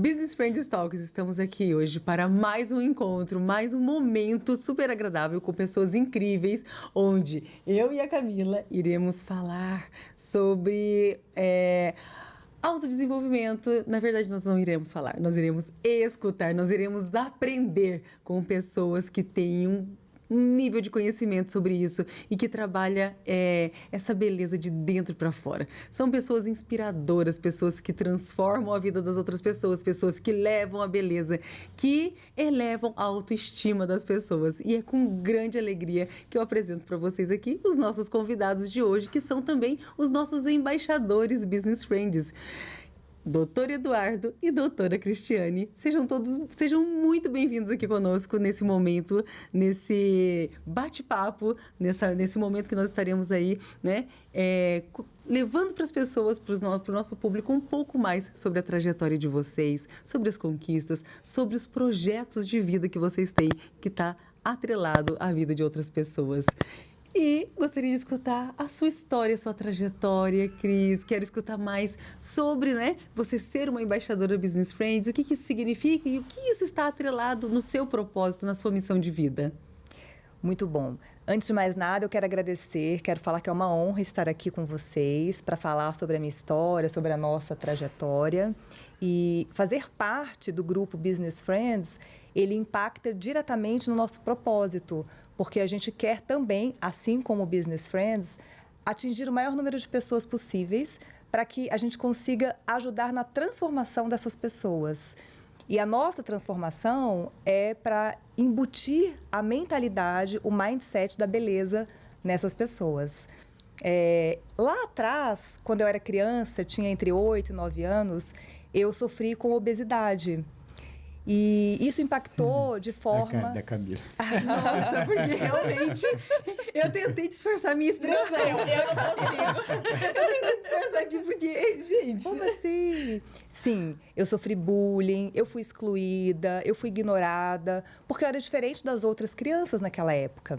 Business Friends Talks, estamos aqui hoje para mais um encontro, mais um momento super agradável com pessoas incríveis, onde eu e a Camila iremos falar sobre autodesenvolvimento. Na verdade, nós não iremos falar, nós iremos escutar, nós iremos aprender com pessoas que têm um nível de conhecimento sobre isso e que trabalha essa beleza de dentro para fora. São pessoas inspiradoras, pessoas que transformam a vida das outras pessoas, pessoas que levam a beleza, que elevam a autoestima das pessoas. E é com grande alegria que eu apresento para vocês aqui os nossos convidados de hoje, que são também os nossos embaixadores Business Friends. Doutor Eduardo e doutora Cristiane, sejam muito bem-vindos aqui conosco nesse momento, nesse bate-papo, nesse momento que nós estaremos aí, né, levando para as pessoas, para o nosso público, um pouco mais sobre a trajetória de vocês, sobre as conquistas, sobre os projetos de vida que vocês têm, que está atrelado à vida de outras pessoas. E gostaria de escutar a sua história, a sua trajetória, Cris. Quero escutar mais sobre, né, você ser uma embaixadora Business Friends, o que isso significa e o que isso está atrelado no seu propósito, na sua missão de vida. Muito bom. Antes de mais nada, eu quero agradecer, quero falar que é uma honra estar aqui com vocês para falar sobre a minha história, sobre a nossa trajetória. E fazer parte do grupo Business Friends, ele impacta diretamente no nosso propósito, porque a gente quer também, assim como o Business Friends, atingir o maior número de pessoas possíveis para que a gente consiga ajudar na transformação dessas pessoas. E a nossa transformação é para embutir a mentalidade, o mindset da beleza nessas pessoas. Lá atrás, quando eu era criança, tinha entre 8 e 9 anos, eu sofri com obesidade. E isso impactou de forma... Da Camila. Nossa, porque realmente eu tentei disfarçar a minha expressão. Eu não consigo. Eu tentei disfarçar aqui porque, gente... Como assim? Sim, eu sofri bullying, eu fui excluída, eu fui ignorada, porque eu era diferente das outras crianças naquela época.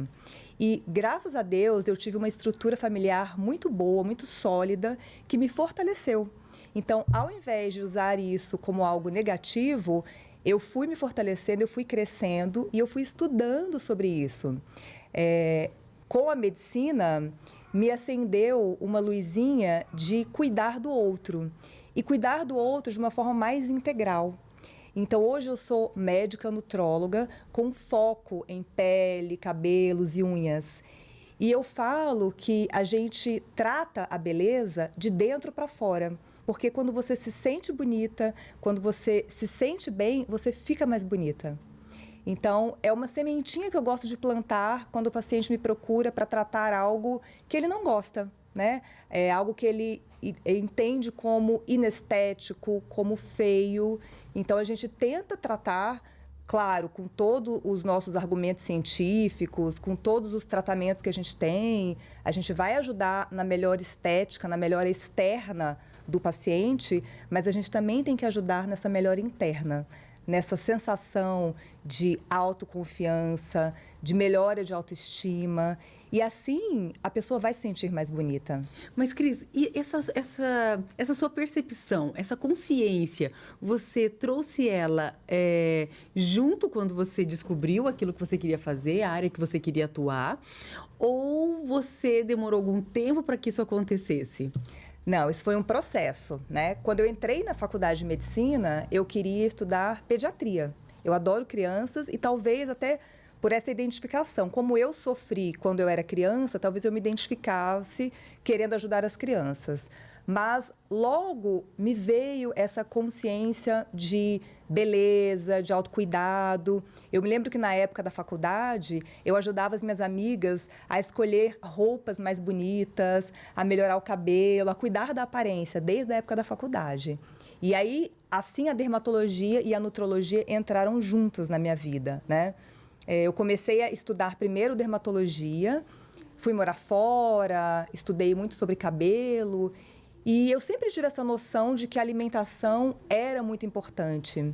E, graças a Deus, eu tive uma estrutura familiar muito boa, muito sólida, que me fortaleceu. Então, ao invés de usar isso como algo negativo, eu fui me fortalecendo, eu fui crescendo e eu fui estudando sobre isso. Com a medicina, me acendeu uma luzinha de cuidar do outro. E cuidar do outro de uma forma mais integral. Então, hoje eu sou médica nutróloga com foco em pele, cabelos e unhas. E eu falo que a gente trata a beleza de dentro para fora. Porque quando você se sente bonita, quando você se sente bem, você fica mais bonita. Então, é uma sementinha que eu gosto de plantar quando o paciente me procura para tratar algo que ele não gosta, né? É algo que ele entende como inestético, como feio. Então, a gente tenta tratar, claro, com todos os nossos argumentos científicos, com todos os tratamentos que a gente tem. A gente vai ajudar na melhor estética, na melhora externa do paciente, mas a gente também tem que ajudar nessa melhora interna, nessa sensação de autoconfiança, de melhora de autoestima. E assim, a pessoa vai se sentir mais bonita. Mas, Cris, e essa sua percepção, essa consciência, você trouxe ela junto quando você descobriu aquilo que você queria fazer, a área que você queria atuar, ou você demorou algum tempo para que isso acontecesse? Não, isso foi um processo, né? Quando eu entrei na faculdade de medicina, eu queria estudar pediatria. Eu adoro crianças e talvez até por essa identificação. Como eu sofri quando eu era criança, talvez eu me identificasse querendo ajudar as crianças. Mas logo me veio essa consciência de beleza, de autocuidado. Eu me lembro que na época da faculdade, eu ajudava as minhas amigas a escolher roupas mais bonitas, a melhorar o cabelo, a cuidar da aparência, desde a época da faculdade. E aí, assim, a dermatologia e a nutrologia entraram juntas na minha vida, né? Eu comecei a estudar primeiro dermatologia, fui morar fora, estudei muito sobre cabelo. E eu sempre tive essa noção de que a alimentação era muito importante.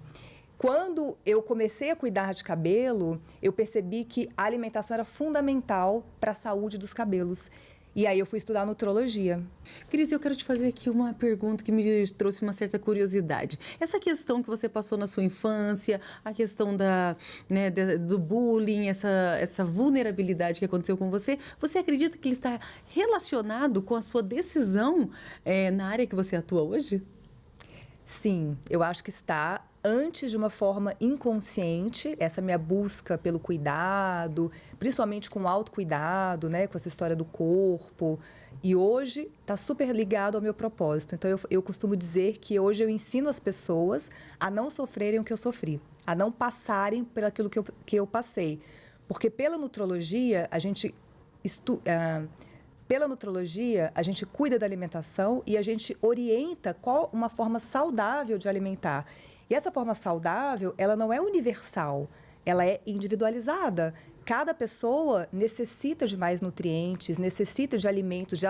Quando eu comecei a cuidar de cabelo, eu percebi que a alimentação era fundamental para a saúde dos cabelos. E aí eu fui estudar nutrologia. Cris, eu quero te fazer aqui uma pergunta que me trouxe uma certa curiosidade. Essa questão que você passou na sua infância, a questão do bullying, essa vulnerabilidade que aconteceu com você, você acredita que ele está relacionado com a sua decisão na área que você atua hoje? Sim, eu acho que está. Antes, de uma forma inconsciente, essa minha busca pelo cuidado, principalmente com o autocuidado, né, com essa história do corpo. E hoje está super ligado ao meu propósito. Então, eu costumo dizer que hoje eu ensino as pessoas a não sofrerem o que eu sofri, a não passarem por aquilo que eu passei. Porque pela nutrologia, a gente cuida da alimentação e a gente orienta qual uma forma saudável de alimentar. E essa forma saudável, ela não é universal, ela é individualizada. Cada pessoa necessita de mais nutrientes, necessita de alimentos,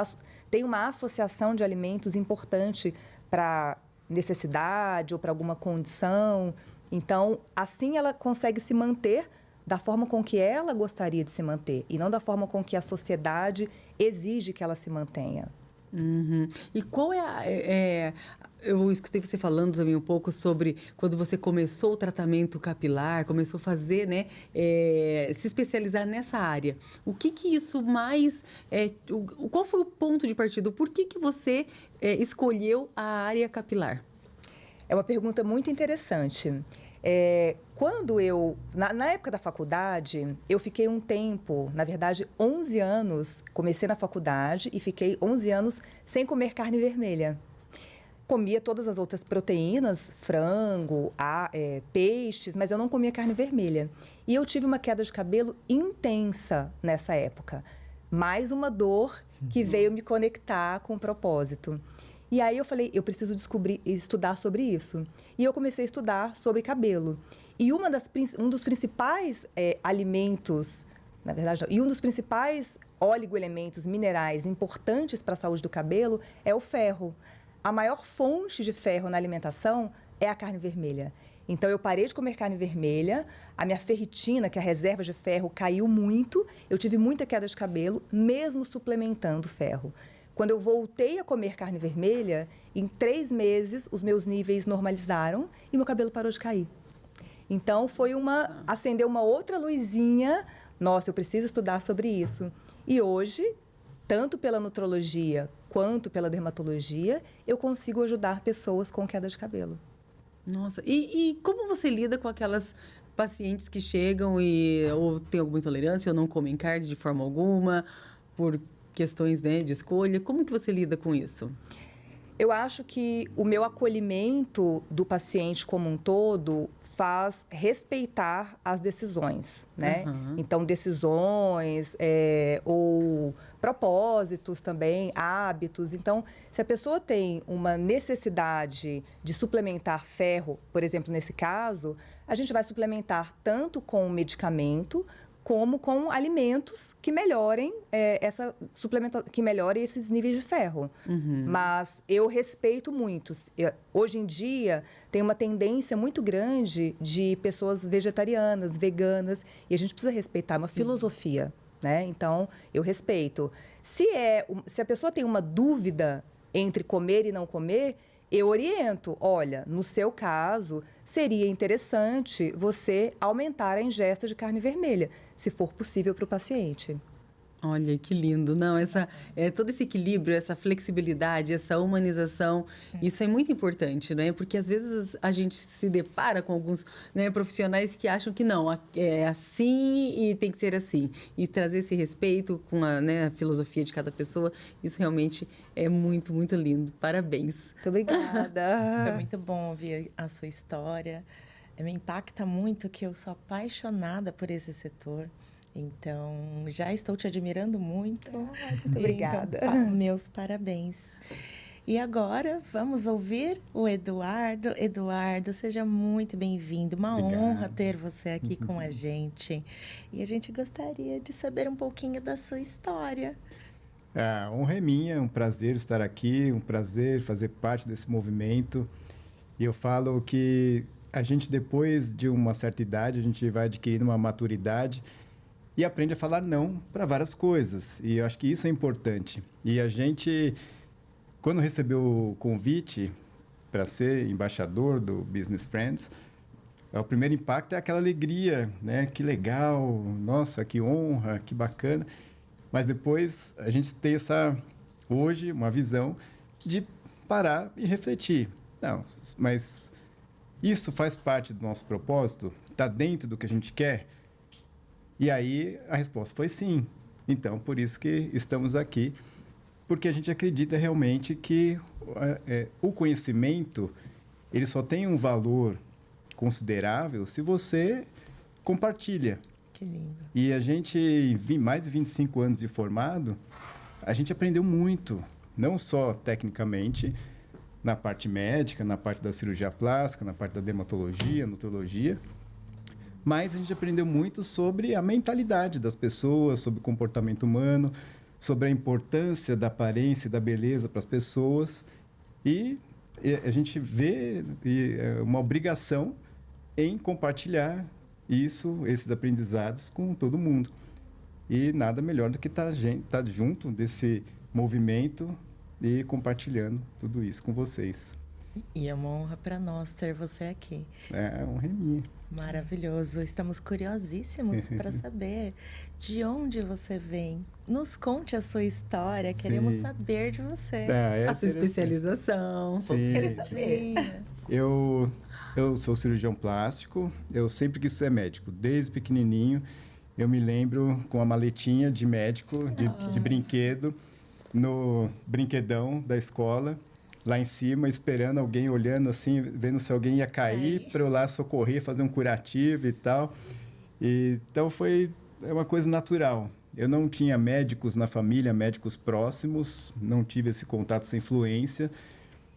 tem uma associação de alimentos importante para necessidade ou para alguma condição. Então, assim ela consegue se manter da forma com que ela gostaria de se manter e não da forma com que a sociedade exige que ela se mantenha. Uhum. E qual eu escutei você falando também um pouco sobre quando você começou o tratamento capilar, começou a fazer, né, se especializar nessa área. O que isso mais... qual foi o ponto de partida? Por que você escolheu a área capilar? É uma pergunta muito interessante. Na época da faculdade, eu fiquei um tempo, na verdade, 11 anos, comecei na faculdade e fiquei 11 anos sem comer carne vermelha. Comia todas as outras proteínas, frango, peixes, mas eu não comia carne vermelha. E eu tive uma queda de cabelo intensa nessa época. Mais uma dor que veio me conectar com o propósito. E aí eu falei, eu preciso estudar sobre isso. E eu comecei a estudar sobre cabelo. E um dos principais alimentos, na verdade, não, e um dos principais oligoelementos minerais importantes para a saúde do cabelo é o ferro. A maior fonte de ferro na alimentação é a carne vermelha. Então, eu parei de comer carne vermelha, a minha ferritina, que é a reserva de ferro, caiu muito, eu tive muita queda de cabelo, mesmo suplementando ferro. Quando eu voltei a comer carne vermelha, em 3 meses, os meus níveis normalizaram e meu cabelo parou de cair. Então, acendeu uma outra luzinha. Nossa, eu preciso estudar sobre isso. E hoje, tanto pela nutrologia quanto pela dermatologia, eu consigo ajudar pessoas com queda de cabelo. Nossa, e como você lida com aquelas pacientes que chegam ou têm alguma intolerância ou não comem carne de forma alguma, por questões, né, de escolha? Como que você lida com isso? Eu acho que o meu acolhimento do paciente como um todo faz respeitar as decisões, né? Uhum. Então, decisões ou propósitos também, hábitos. Então, se a pessoa tem uma necessidade de suplementar ferro, por exemplo, nesse caso, a gente vai suplementar tanto com medicamento como com alimentos que melhorem que melhorem esses níveis de ferro. Uhum. Mas eu respeito muito. Hoje em dia, tem uma tendência muito grande de pessoas vegetarianas, veganas, e a gente precisa respeitar uma filosofia, né? Então, eu respeito. Se a pessoa tem uma dúvida entre comer e não comer, eu oriento, olha, no seu caso, seria interessante você aumentar a ingesta de carne vermelha, se for possível para o paciente. Olha, que lindo. Não, todo esse equilíbrio, essa flexibilidade, essa humanização, isso é muito importante, né? Porque às vezes a gente se depara com alguns, né, profissionais que acham que não, é assim e tem que ser assim. E trazer esse respeito com a filosofia de cada pessoa, isso realmente é muito, muito lindo. Parabéns. Muito obrigada. Foi muito bom ouvir a sua história. Me impacta muito que eu sou apaixonada por esse setor. Então, já estou te admirando muito. Muito obrigada. Então, meus parabéns. E agora, vamos ouvir o Eduardo. Eduardo, seja muito bem-vindo. Uma honra ter você aqui com a gente. E a gente gostaria de saber um pouquinho da sua história. A honra é minha, um prazer estar aqui, um prazer fazer parte desse movimento. E eu falo que a gente, depois de uma certa idade, a gente vai adquirindo uma maturidade e aprende a falar não para várias coisas. E eu acho que isso é importante. E a gente, quando recebeu o convite para ser embaixador do Business Friends, o primeiro impacto é aquela alegria, né? Que legal, nossa, que honra, que bacana. Mas depois a gente tem hoje, uma visão de parar e refletir. Não, mas isso faz parte do nosso propósito? Está dentro do que a gente quer? E aí a resposta foi sim. Então, por isso que estamos aqui, porque a gente acredita realmente que o conhecimento ele só tem um valor considerável se você compartilha. Que lindo. E a gente, mais de 25 anos de formado, a gente aprendeu muito, não só tecnicamente, na parte médica, na parte da cirurgia plástica, na parte da dermatologia, nutrologia, mas a gente aprendeu muito sobre a mentalidade das pessoas, sobre o comportamento humano, sobre a importância da aparência e da beleza para as pessoas. E a gente vê uma obrigação em compartilhar esses aprendizados com todo mundo. E nada melhor do que estar junto desse movimento e compartilhando tudo isso com vocês. E é uma honra para nós ter você aqui. É uma honra minha. Maravilhoso. Estamos curiosíssimos para saber de onde você vem. Nos conte a sua história. Queremos saber de você. A sua especialização. Todos querem saber. Eu sou cirurgião plástico. Eu sempre quis ser médico. Desde pequenininho, eu me lembro com a maletinha de médico, de brinquedo, no brinquedão da escola, lá em cima, esperando alguém, olhando assim, vendo se alguém ia cair, para eu lá socorrer, fazer um curativo e tal. Então, é uma coisa natural. Eu não tinha médicos na família, médicos próximos, não tive esse contato, essa influência,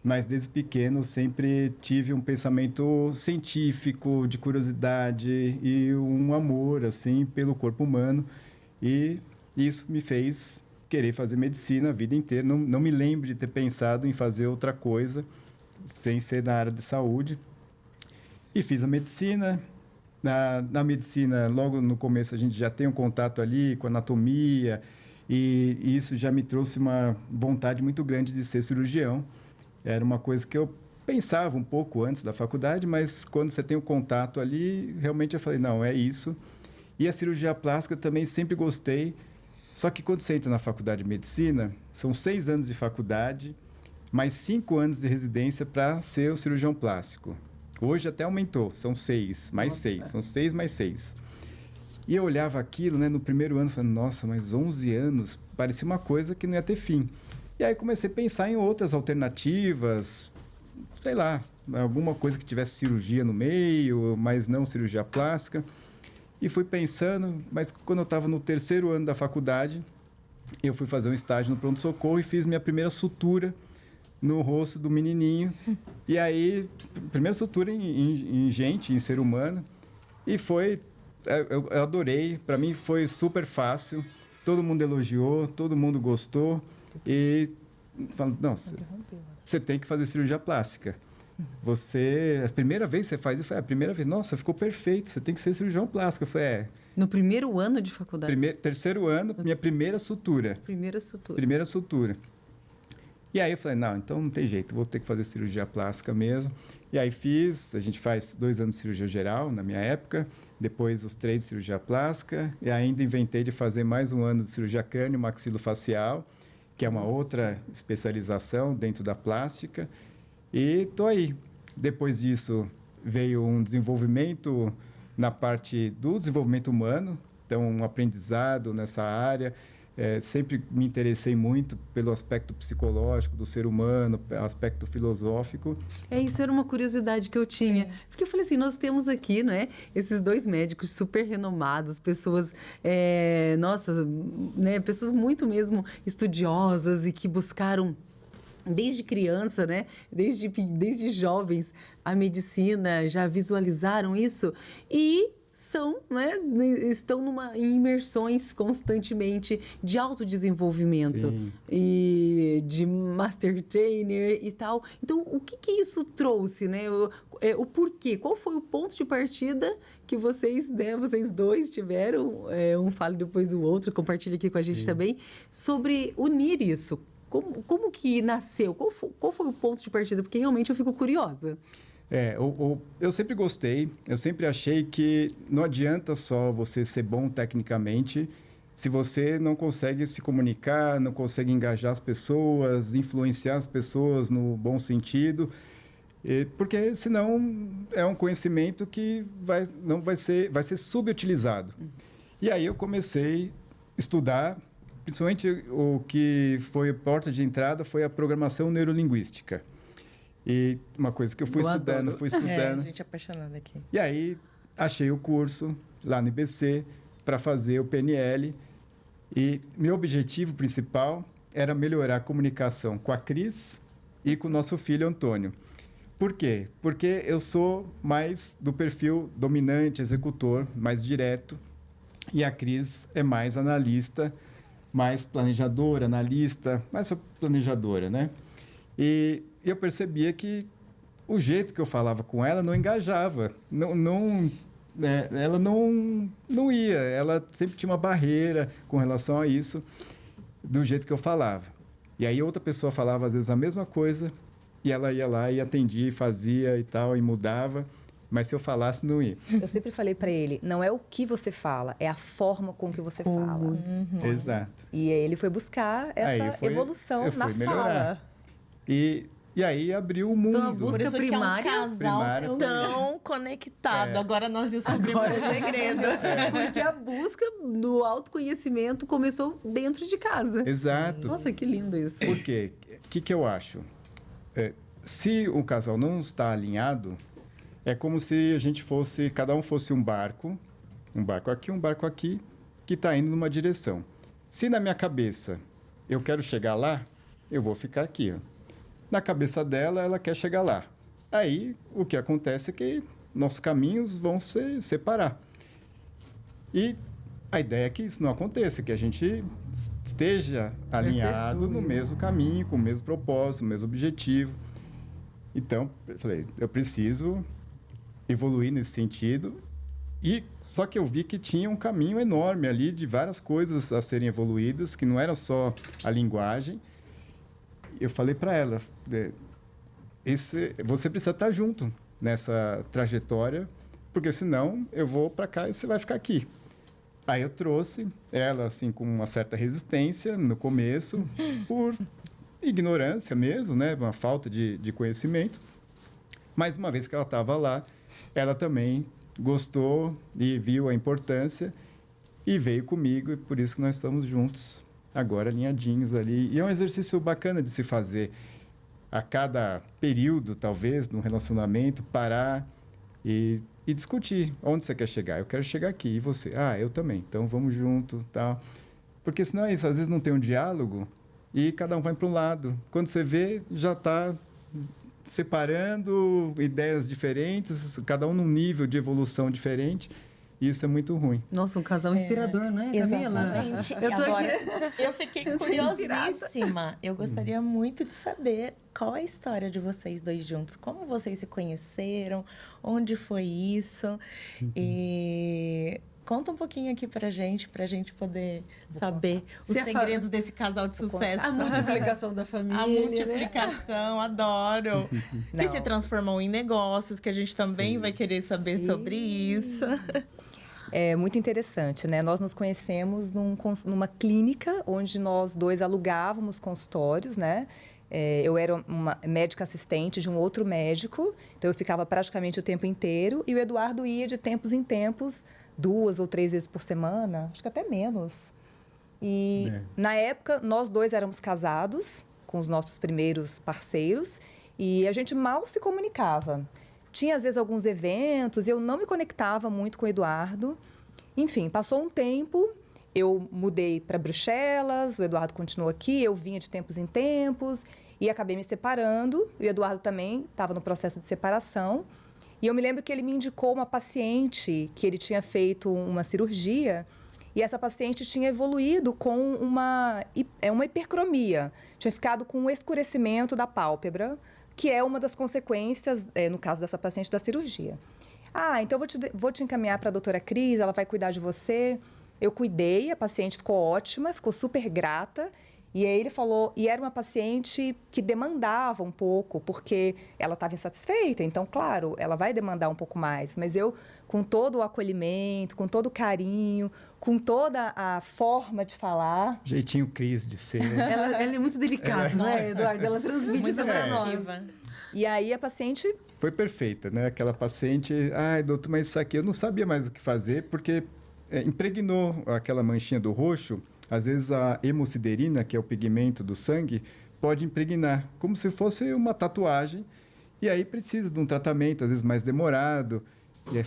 mas desde pequeno sempre tive um pensamento científico, de curiosidade e um amor, assim, pelo corpo humano. E isso me fez querer fazer medicina a vida inteira. Não me lembro de ter pensado em fazer outra coisa sem ser na área de saúde. E fiz a medicina. Na medicina, logo no começo, a gente já tem um contato ali com anatomia e isso já me trouxe uma vontade muito grande de ser cirurgião. Era uma coisa que eu pensava um pouco antes da faculdade, mas quando você tem o contato ali, realmente eu falei, não, é isso. E a cirurgia plástica também sempre gostei. Só que quando você entra na faculdade de medicina, são 6 anos de faculdade, mais 5 anos de residência para ser o cirurgião plástico. Hoje até aumentou, são 6, mais 6, são 6 mais 6. E eu olhava aquilo, né, no primeiro ano, falando, nossa, mas 11 anos, parecia uma coisa que não ia ter fim. E aí comecei a pensar em outras alternativas, sei lá, alguma coisa que tivesse cirurgia no meio, mas não cirurgia plástica. E fui pensando, mas quando eu estava no 3º ano da faculdade, eu fui fazer um estágio no pronto-socorro e fiz minha primeira sutura no rosto do menininho. E aí, primeira sutura em gente, em ser humano. E eu adorei, para mim foi super fácil. Todo mundo elogiou, todo mundo gostou. E falou, não, você tem que fazer cirurgia plástica. A primeira vez que você faz, eu falei, a primeira vez, nossa, ficou perfeito, você tem que ser cirurgião plástico. Eu falei, No primeiro ano de faculdade? 3º ano, minha primeira sutura. Primeira sutura. E aí eu falei, não, então não tem jeito, vou ter que fazer cirurgia plástica mesmo. E aí a gente faz 2 anos de cirurgia geral, na minha época, depois os 3 de cirurgia plástica, e ainda inventei de fazer mais 1 ano de cirurgia crânio-maxilofacial, que é uma outra especialização dentro da plástica. E estou aí. Depois disso, veio um desenvolvimento na parte do desenvolvimento humano, então um aprendizado nessa área. Sempre me interessei muito pelo aspecto psicológico do ser humano, aspecto filosófico. Isso era uma curiosidade que eu tinha. Sim. Porque eu falei assim, nós temos aqui, né, esses 2 médicos super renomados, pessoas, pessoas muito mesmo estudiosas e que buscaram desde criança, né? Desde jovens, a medicina, já visualizaram isso e estão em imersões constantemente de autodesenvolvimento Sim. e de master trainer e tal. Então, o que isso trouxe, né? O porquê? Qual foi o ponto de partida que vocês dois tiveram? Um fale depois do outro, compartilhe aqui com a gente também, sobre unir isso. Como que nasceu? Qual foi o ponto de partida? Porque realmente eu fico curiosa. Eu sempre gostei, eu sempre achei que não adianta só você ser bom tecnicamente se você não consegue se comunicar, não consegue engajar as pessoas, influenciar as pessoas no bom sentido, porque senão é um conhecimento que vai ser subutilizado. E aí eu comecei a estudar, principalmente o que foi a porta de entrada foi a programação neurolinguística. E uma coisa que eu fui estudando. A gente é apaixonada aqui. E aí, achei o curso lá no IBC para fazer o PNL. E meu objetivo principal era melhorar a comunicação com a Cris e com o nosso filho Antônio. Por quê? Porque eu sou mais do perfil dominante, executor, mais direto. E a Cris é mais analista, mais planejadora, analista, mais planejadora, né? E eu percebia que o jeito que eu falava com ela não engajava, ela não ia, ela sempre tinha uma barreira com relação a isso, do jeito que eu falava. E aí outra pessoa falava às vezes a mesma coisa e ela ia lá e atendia e fazia e tal, e mudava, mas se eu falasse não ia. Eu sempre falei para ele, não é o que você fala, é a forma com que você fala. Exato. E ele foi buscar essa evolução na fala. E aí abriu o mundo. Então, a busca primária, é um casal tão conectado. Agora nós descobrimos o segredo. Porque a busca do autoconhecimento começou dentro de casa. Exato. Nossa, que lindo isso. Por quê? O que eu acho? Se o casal não está alinhado, é como se cada um fosse um barco aqui, que está indo numa direção. Se na minha cabeça eu quero chegar lá, eu vou ficar aqui, ó. Na cabeça dela, ela quer chegar lá. Aí, o que acontece é que nossos caminhos vão se separar. E a ideia é que isso não aconteça, que a gente esteja alinhado no mesmo caminho, com o mesmo propósito, o mesmo objetivo. Então, eu falei, eu preciso evoluir nesse sentido. E só que eu vi que tinha um caminho enorme ali de várias coisas a serem evoluídas, que não era só a linguagem. Eu falei para ela, você precisa estar junto nessa trajetória, porque senão eu vou para cá e você vai ficar aqui. Aí eu trouxe ela assim com uma certa resistência no começo, por ignorância mesmo, né, uma falta de conhecimento. Mas uma vez que ela estava lá, ela também gostou e viu a importância e veio comigo, e por isso que nós estamos juntos agora alinhadinhos ali. E é um exercício bacana de se fazer a cada período, talvez, num relacionamento, parar e discutir onde você quer chegar. Eu quero chegar aqui, e você? Ah, eu também. Então, vamos junto, tal. Porque senão é isso, às vezes não tem um diálogo e cada um vai para um lado. Quando você vê, já está separando ideias diferentes, cada um num nível de evolução diferente. Isso é muito ruim. Nossa, um casal inspirador, não é, Camila? Exatamente. Eu fiquei curiosíssima. Eu gostaria muito de saber qual é a história de vocês dois juntos. Como vocês se conheceram? Onde foi isso? E conta um pouquinho aqui pra gente poder saber os segredos desse casal de sucesso. A multiplicação da família. A multiplicação, adoro. Que se transformam em negócios, que a gente também vai querer saber sobre isso. É muito interessante, né? Nós nos conhecemos numa clínica onde nós dois alugávamos consultórios, né? Eu era uma médica assistente de um outro médico, então eu ficava praticamente o tempo inteiro, e o Eduardo ia de tempos em tempos, 2 ou 3 vezes por semana, acho que até menos. E na época, nós dois éramos casados com os nossos primeiros parceiros e a gente mal se comunicava. Tinha, às vezes, alguns eventos e eu não me conectava muito com o Eduardo. Enfim, passou um tempo, eu mudei para Bruxelas, o Eduardo continuou aqui, eu vinha de tempos em tempos e acabei me separando. O Eduardo também estava no processo de separação. E eu me lembro que ele me indicou uma paciente que ele tinha feito uma cirurgia e essa paciente tinha evoluído com uma hipercromia. Tinha ficado com um escurecimento da pálpebra, que é uma das consequências, no caso dessa paciente, da cirurgia. Então vou te encaminhar para a doutora Cris, ela vai cuidar de você. Eu cuidei, a paciente ficou ótima, ficou super grata. E aí ele falou, e era uma paciente que demandava um pouco, porque ela estava insatisfeita, então, claro, ela vai demandar um pouco mais. Mas eu, com todo o acolhimento, com todo o carinho, com toda a forma de falar... Jeitinho Cris de ser. Ela é muito delicada, não é, Eduardo? Ela transmite isso pra nós. E aí a paciente... Foi perfeita, né? Aquela paciente, doutor, mas isso aqui eu não sabia mais o que fazer, porque impregnou aquela manchinha do roxo. Às vezes a hemosiderina, que é o pigmento do sangue, pode impregnar, como se fosse uma tatuagem. E aí precisa de um tratamento, às vezes mais demorado. E a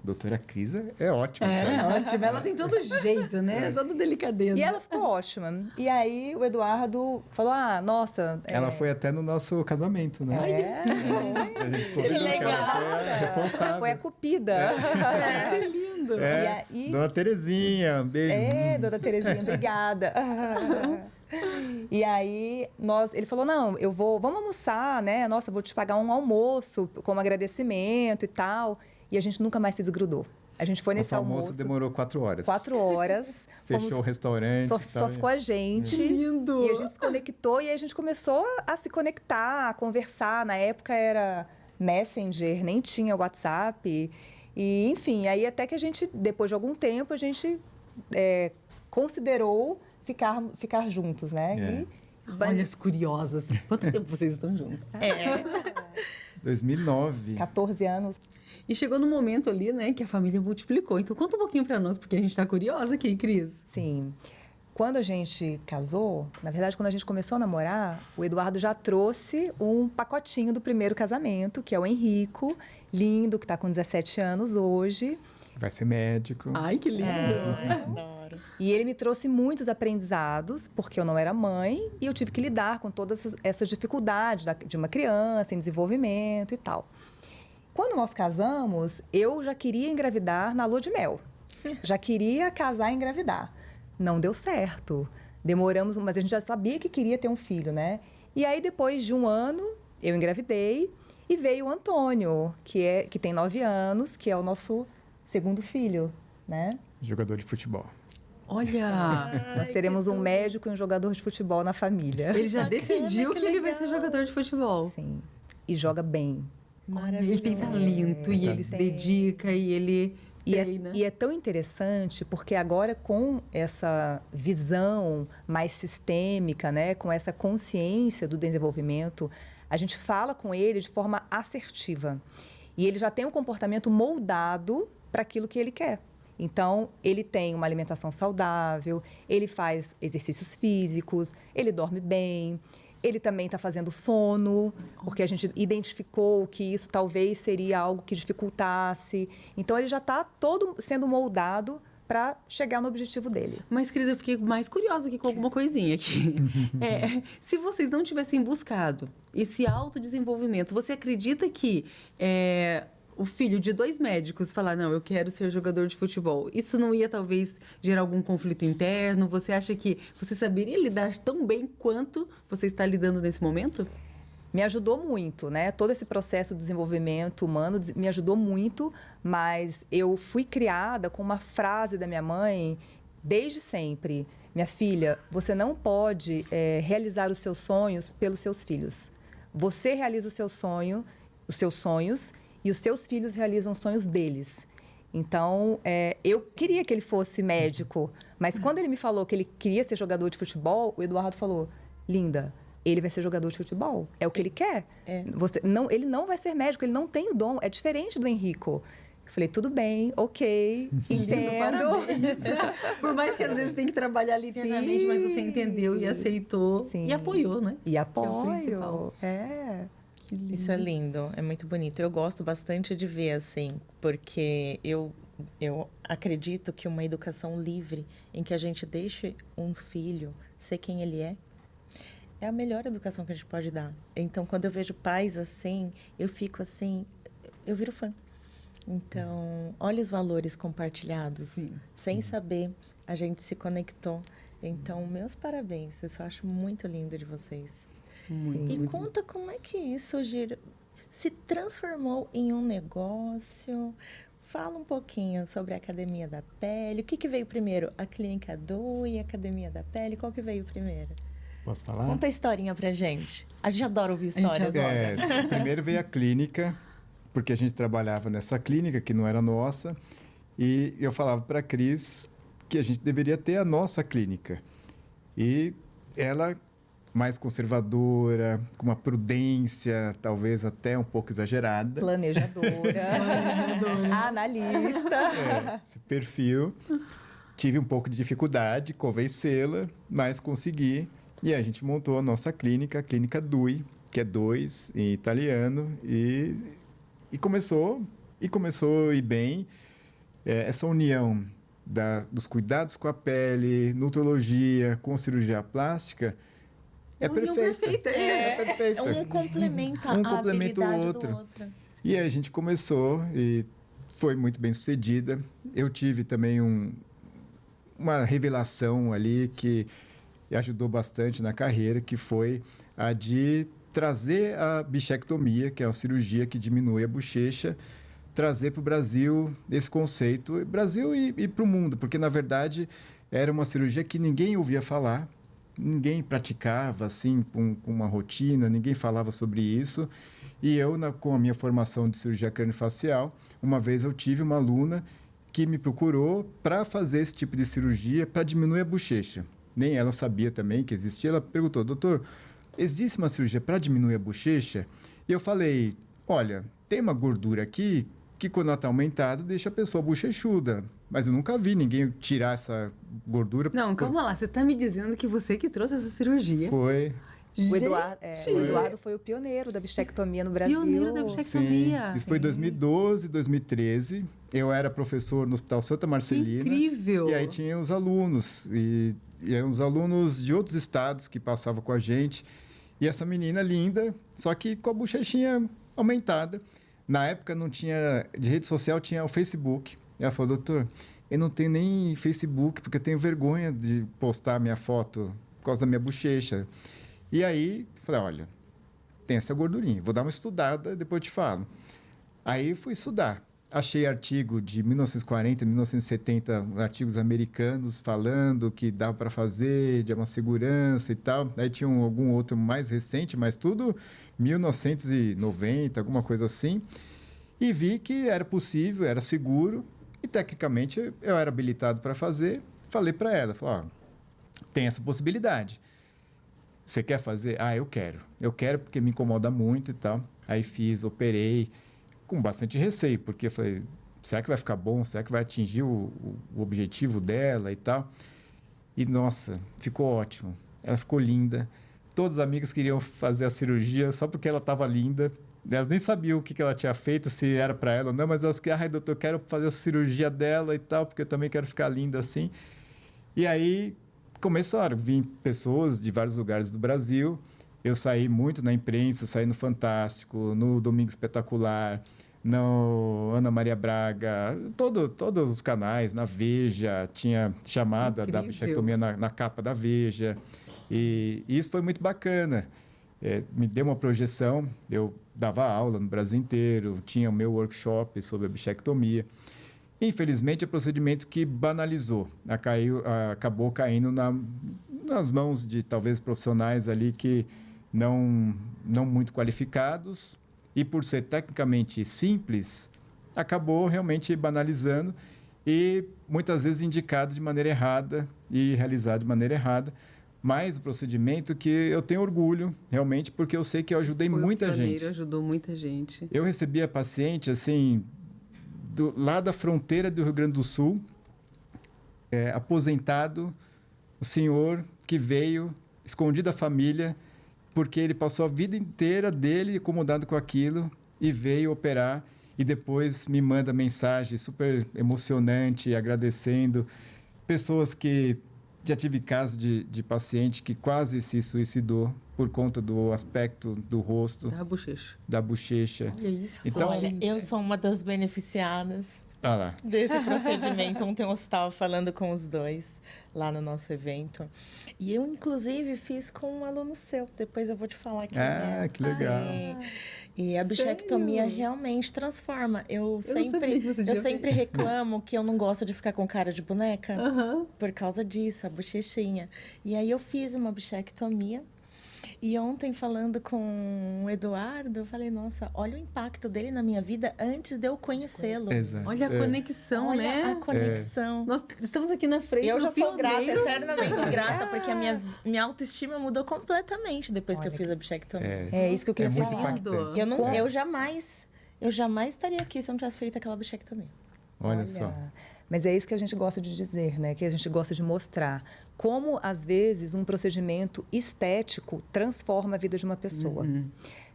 doutora Cris é ótima. É ótima, ela tem todo jeito, né? Toda delicadeza. E ela ficou ótima. E aí o Eduardo falou, nossa... Ela foi até no nosso casamento, né? A gente convidou, legal. Ela foi a responsável. Foi a cupida. Que lindo. E aí... Dona Terezinha, um beijo. Dona Terezinha, obrigada. E aí, ele falou, não, vamos almoçar, né? Nossa, eu vou te pagar um almoço como agradecimento e tal. E a gente nunca mais se desgrudou. A gente foi nesse almoço. Demorou 4 horas. 4 horas. Fechou o restaurante. Só ficou a gente. Que lindo! E a gente se conectou e aí a gente começou a se conectar, a conversar. Na época era Messenger, nem tinha WhatsApp. E, enfim, aí até que a gente, depois de algum tempo, a gente considerou ficar juntos, né? Olha as curiosas. Quanto tempo vocês estão juntos? 2009. 14 anos. E chegou no momento ali, né, que a família multiplicou. Então, conta um pouquinho pra nós, porque a gente tá curiosa aqui, Cris. Sim. Quando a gente casou, na verdade, quando a gente começou a namorar, o Eduardo já trouxe um pacotinho do primeiro casamento, que é o Henrico, lindo, que tá com 17 anos hoje. Vai ser médico. Ai, que lindo! Adoro. E ele me trouxe muitos aprendizados, porque eu não era mãe, e eu tive que lidar com todas essas dificuldades de uma criança em desenvolvimento e tal. Quando nós casamos, eu já queria engravidar na lua de mel. Já queria casar e engravidar. Não deu certo. Demoramos, mas a gente já sabia que queria ter um filho, né? E aí, depois de 1 ano, eu engravidei e veio o Antônio, que tem 9 anos, que é o nosso segundo filho, né? Jogador de futebol. Olha! Nós teremos um médico e um jogador de futebol na família. Ele já decidiu que ele vai ser jogador de futebol. Sim. E joga bem. Ele tem talento e ele se dedica e ele treina. E é tão interessante porque agora com essa visão mais sistêmica, né, com essa consciência do desenvolvimento, a gente fala com ele de forma assertiva. E ele já tem um comportamento moldado para aquilo que ele quer. Então, ele tem uma alimentação saudável, ele faz exercícios físicos, ele dorme bem. Ele também está fazendo fono, porque a gente identificou que isso talvez seria algo que dificultasse. Então, ele já está todo sendo moldado para chegar no objetivo dele. Mas, Cris, eu fiquei mais curiosa aqui com alguma coisinha aqui. Se vocês não tivessem buscado esse autodesenvolvimento, você acredita que o filho de 2 médicos falar, não, eu quero ser jogador de futebol, isso não ia talvez gerar algum conflito interno? Você acha que você saberia lidar tão bem quanto você está lidando nesse momento? Me ajudou muito, né? Todo esse processo de desenvolvimento humano me ajudou muito, mas eu fui criada com uma frase da minha mãe desde sempre. Minha filha, você não pode realizar os seus sonhos pelos seus filhos. Você realiza os seus sonhos, e os seus filhos realizam os sonhos deles. Então, eu queria que ele fosse médico, mas quando ele me falou que ele queria ser jogador de futebol, o Eduardo falou, linda, ele vai ser jogador de futebol, é o que ele quer. Ele não vai ser médico, ele não tem o dom, é diferente do Henrico. Eu falei, tudo bem, ok, entendo. Por mais que às vezes tem que trabalhar ali internamente, mas você entendeu e aceitou. Sim. E apoiou, né? E apoio. Que é o principal. Isso é lindo, é muito bonito. Eu gosto bastante de ver assim, porque eu acredito que uma educação livre, em que a gente deixe um filho ser quem ele é a melhor educação que a gente pode dar. Então, quando eu vejo pais assim, eu fico assim, eu viro fã. Então, olha os valores compartilhados. Sim, sem saber, a gente se conectou. Então, meus parabéns. Isso eu acho muito lindo de vocês. Muito, E muito. conta como é que isso se transformou em um negócio. Fala um pouquinho sobre a Academia da Pele. O que veio primeiro? A Clínica Dui e a Academia da Pele? Qual que veio primeiro? Posso falar? Conta a historinha pra gente. A gente adora ouvir histórias. adora. Primeiro veio a clínica, porque a gente trabalhava nessa clínica que não era nossa, e eu falava para a Cris que a gente deveria ter a nossa clínica. E ela, mais conservadora, com uma prudência, talvez até um pouco exagerada. Planejadora, analista. Esse perfil. Tive um pouco de dificuldade convencê-la, mas consegui. E a gente montou a nossa clínica, a Clínica Dui, que é 2 em italiano, e começou a ir bem. Essa união dos cuidados com a pele, nutrologia, com cirurgia plástica, é União perfeita. perfeita. É perfeita. Um complementa Um a complementa o habilidade outro. do outro. E aí a gente começou e foi muito bem sucedida. Eu tive também uma revelação ali que ajudou bastante na carreira, que foi a de trazer a bichectomia, que é uma cirurgia que diminui a bochecha, trazer para o Brasil esse conceito, Brasil e para o mundo, porque na verdade era uma cirurgia que ninguém ouvia falar, ninguém praticava assim com uma rotina, ninguém falava sobre isso. E eu, com a minha formação de cirurgia craniofacial, uma vez eu tive uma aluna que me procurou para fazer esse tipo de cirurgia para diminuir a bochecha. Nem ela sabia também que existia. Ela perguntou, doutor, existe uma cirurgia para diminuir a bochecha? E eu falei, olha, tem uma gordura aqui que quando ela está aumentada deixa a pessoa bochechuda. Mas eu nunca vi ninguém tirar essa gordura. Não, calma lá. Você está me dizendo que você que trouxe essa cirurgia. Foi. O Eduardo, Gente! o Eduardo foi o pioneiro da bichectomia no Brasil. Pioneiro da Sim, bichectomia. isso foi em 2012, 2013. Eu era professor no Hospital Santa Marcelina. Incrível! E aí tinha os alunos, e eram os alunos de outros estados que passavam com a gente. E essa menina linda, só que com a bochechinha aumentada. Na época não tinha, de rede social tinha o Facebook. E ela falou, doutor, eu não tenho nem Facebook, porque eu tenho vergonha de postar minha foto por causa da minha bochecha. E aí, falei, olha, tem essa gordurinha, vou dar uma estudada, depois eu te falo. Aí fui estudar. Achei artigo de 1940, 1970, artigos americanos falando que dava para fazer, de uma segurança e tal. Aí tinha algum outro mais recente, mas tudo 1990, alguma coisa assim. E vi que era possível, era seguro e tecnicamente eu era habilitado para fazer. Falei para ela, falei, ó, tem essa possibilidade. Você quer fazer? Ah, eu quero. Eu quero porque me incomoda muito e tal. Aí fiz, operei, com bastante receio, porque eu falei, será que vai ficar bom? Será que vai atingir o objetivo dela e tal? E, nossa, ficou ótimo. Ela ficou linda. Todas as amigas queriam fazer a cirurgia só porque ela estava linda. Elas nem sabiam o que ela tinha feito, se era para ela ou não, mas elas queriam, ai, doutor, eu quero fazer a cirurgia dela e tal, porque eu também quero ficar linda assim. E aí começaram, vim pessoas de vários lugares do Brasil. Eu saí muito na imprensa, saí no Fantástico, no Domingo Espetacular, no Ana Maria Braga, todos os canais, na Veja, tinha chamada da bichectomia na capa da Veja. E isso foi muito bacana. Me deu uma projeção, eu dava aula no Brasil inteiro, tinha o meu workshop sobre a bichectomia. Infelizmente, é um procedimento que banalizou, acabou caindo nas mãos de talvez profissionais ali que não muito qualificados e por ser tecnicamente simples, acabou realmente banalizando e muitas vezes indicado de maneira errada e realizado de maneira errada. Mas o procedimento que eu tenho orgulho, realmente, porque eu sei que eu ajudei muita gente. Ajudou muita gente. Eu recebia paciente, assim, lá da fronteira do Rio Grande do Sul, aposentado, o senhor que veio, escondido da família, porque ele passou a vida inteira dele incomodado com aquilo e veio operar e depois me manda mensagem super emocionante, agradecendo. Pessoas que Já tive casos de paciente que quase se suicidou por conta do aspecto do rosto, Da bochecha. Olha isso. Então, Olha, eu sou uma das beneficiadas lá. desse procedimento. Ontem eu estava falando com os dois lá no nosso evento. E eu, inclusive, fiz com um aluno seu. Depois eu vou te falar quem é. Que legal. E a bichectomia realmente transforma. Eu sempre reclamo que eu não gosto de ficar com cara de boneca por causa disso, a bochechinha. E aí eu fiz uma bichectomia. E ontem, falando com o Eduardo, eu falei, nossa, olha o impacto dele na minha vida antes de eu conhecê-lo. Olha a conexão, olha né? a conexão. Nós estamos aqui na frente Eu do já sou grata, pioneiro. eternamente grata, porque a minha autoestima mudou completamente depois que eu fiz a bichectomia. É isso que eu queria muito falar. impactante. Eu jamais estaria aqui se eu não tivesse feito aquela bichectomia. Olha só. Mas é isso que a gente gosta de dizer, né? Que a gente gosta de mostrar como, às vezes, um procedimento estético transforma a vida de uma pessoa.